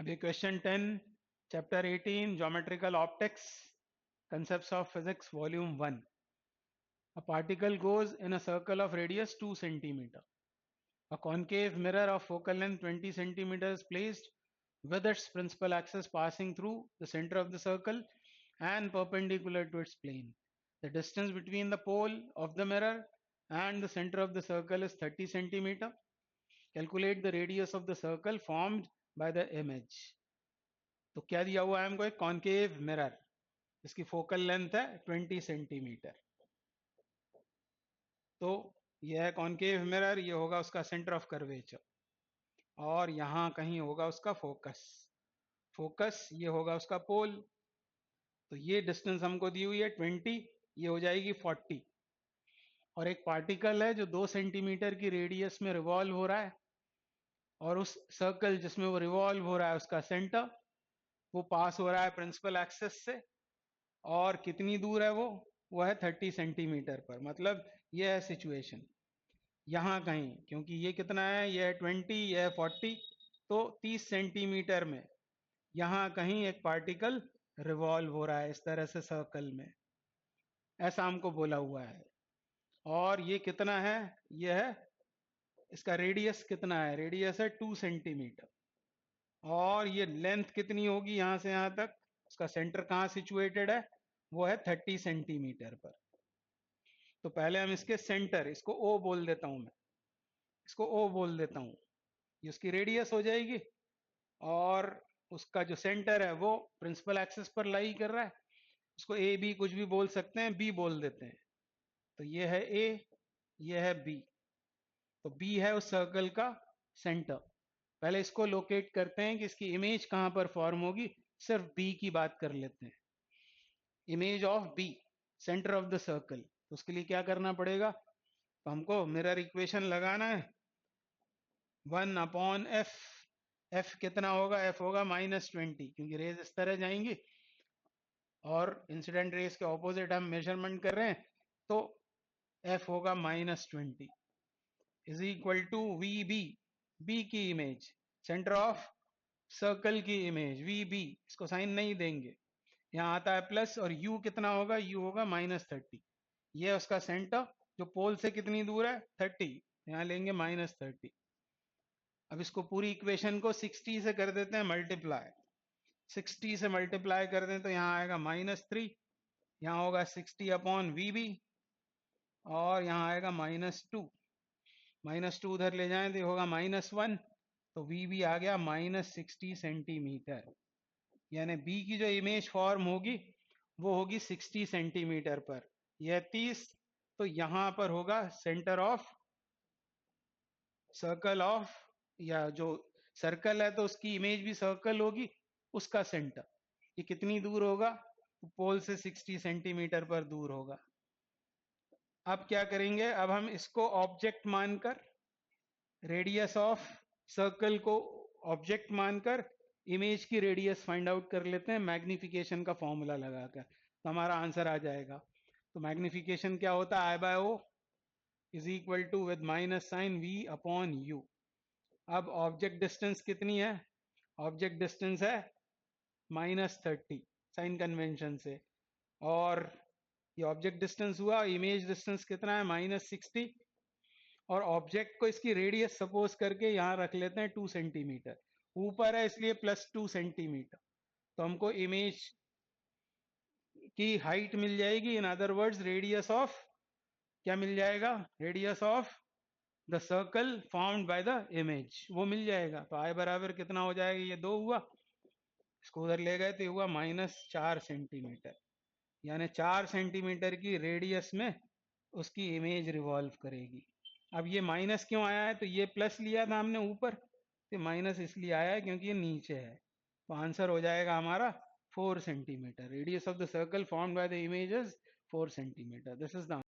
अभी question 10 chapter 18 geometrical optics concepts of physics volume 1. A particle goes in a circle of radius 2 centimeter. A concave mirror of focal length 20 centimeters placed with its principal axis passing through the center of the circle and perpendicular to its plane. The distance between the pole of the mirror and the center of the circle is 30 centimeter. Calculate the radius of the circle formed by the image. तो क्या दिया हुआ है हमको? एक concave mirror, इसकी focal length है 20 centimetre. तो यह है कॉन्केव मिरर, ये होगा उसका सेंटर ऑफ कर्वेचर और यहाँ कहीं होगा उसका फोकस. फोकस ये होगा उसका पोल. तो ये डिस्टेंस हमको दी हुई है 20, ये हो जाएगी 40. और एक पार्टिकल है जो 2 सेंटीमीटर की रेडियस में रिवॉल्व हो रहा है और उस सर्कल जिसमें वो रिवॉल्व हो रहा है उसका सेंटर वो पास हो रहा है प्रिंसिपल एक्सिस से. और कितनी दूर है वो है 30 सेंटीमीटर पर. मतलब ये है सिचुएशन यहाँ कहीं, क्योंकि ये कितना है, ये है 20, ये है 40, तो 30 सेंटीमीटर में यहाँ कहीं एक पार्टिकल रिवॉल्व हो रहा है इस तरह से सर्कल में, ऐसा हमको बोला हुआ है. और ये कितना है, ये है इसका रेडियस कितना है, रेडियस है 2 सेंटीमीटर. और ये लेंथ कितनी होगी यहाँ से यहाँ तक, उसका सेंटर कहाँ सिचुएटेड है, वो है 30 सेंटीमीटर पर. तो पहले हम इसके सेंटर, इसको ओ बोल देता हूं मैं, इसको ओ बोल देता हूं, ये उसकी रेडियस हो जाएगी. और उसका जो सेंटर है वो प्रिंसिपल एक्सिस पर लाई कर रहा है. उसको ए बी कुछ भी बोल सकते हैं, बी बोल देते हैं. तो ये है ए, ये है बी. तो बी है उस सर्कल का सेंटर. पहले इसको लोकेट करते हैं कि इसकी इमेज कहां पर फॉर्म होगी. सिर्फ बी की बात कर लेते हैं, image of B, centre of the circle. तो उसके लिए क्या करना पड़ेगा, तो हमको मिरर इक्वेशन लगाना है. 1/f. एफ कितना होगा, एफ होगा -20, क्योंकि रेज इस तरह जाएंगी और इंसिडेंट रेज के ऑपोजिट हम मेजरमेंट कर रहे हैं. तो एफ होगा -20 is equal to v B, B की इमेज, सेंटर ऑफ सर्कल की इमेज वी बी. इसको साइन नहीं देंगे, यहाँ आता है प्लस, और u कितना होगा, u होगा -30. ये है उसका सेंटर जो पोल से कितनी दूर है, 30. यहाँ लेंगे -30. अब इसको पूरी इक्वेशन को 60 से कर देते हैं मल्टीप्लाई. 60 से मल्टीप्लाई कर दें तो यहाँ आएगा -3, यहाँ होगा 60/VB और यहाँ आएगा -2. -2 उधर ले जाएं तो होगा -1, तो VB आ गया -60 सेंटीमीटर. यानी B की जो इमेज फॉर्म होगी वो होगी 60 सेंटीमीटर पर. यह 30, तो यहाँ पर होगा सेंटर ऑफ सर्कल ऑफ, या जो सर्कल है तो उसकी इमेज भी सर्कल होगी, उसका सेंटर ये कितनी दूर होगा, पोल से 60 सेंटीमीटर पर दूर होगा. अब क्या करेंगे, अब हम इसको ऑब्जेक्ट मानकर, रेडियस ऑफ सर्कल को ऑब्जेक्ट मानकर इमेज की रेडियस फाइंड आउट कर लेते हैं मैग्निफिकेशन का फॉर्मूला लगाकर. तो हमारा आंसर आ जाएगा. तो मैग्निफिकेशन क्या होता है, I/O is equal to with minus sign V/U. अब ऑब्जेक्ट डिस्टेंस कितनी है, ऑब्जेक्ट डिस्टेंस है -30 साइन कन्वेंशन से, और ये ऑब्जेक्ट डिस्टेंस हुआ, इमेज डिस्टेंस कितना है -60, और ऑब्जेक्ट को इसकी रेडियस सपोज करके यहाँ रख लेते हैं 2 सेंटीमीटर. ऊपर है इसलिए +2 सेंटीमीटर. तो हमको इमेज की हाइट मिल जाएगी, in other words radius of, क्या मिल जाएगा, radius of the circle formed by the image, वो मिल जाएगा. तो I बराबर कितना हो जाएगा, ये 2 हुआ, इसको उधर ले गए तो ये हुआ -4 सेंटीमीटर. यानी 4 सेंटीमीटर की रेडियस में उसकी इमेज रिवॉल्व करेगी. अब ये माइनस क्यों आया है, तो ये प्लस लिया था हमने ऊपर, तो माइनस इसलिए आया है क्योंकि ये नीचे है. तो आंसर हो जाएगा हमारा 4 centimetre. Radius of the circle formed by the image is 4 centimetre. This is the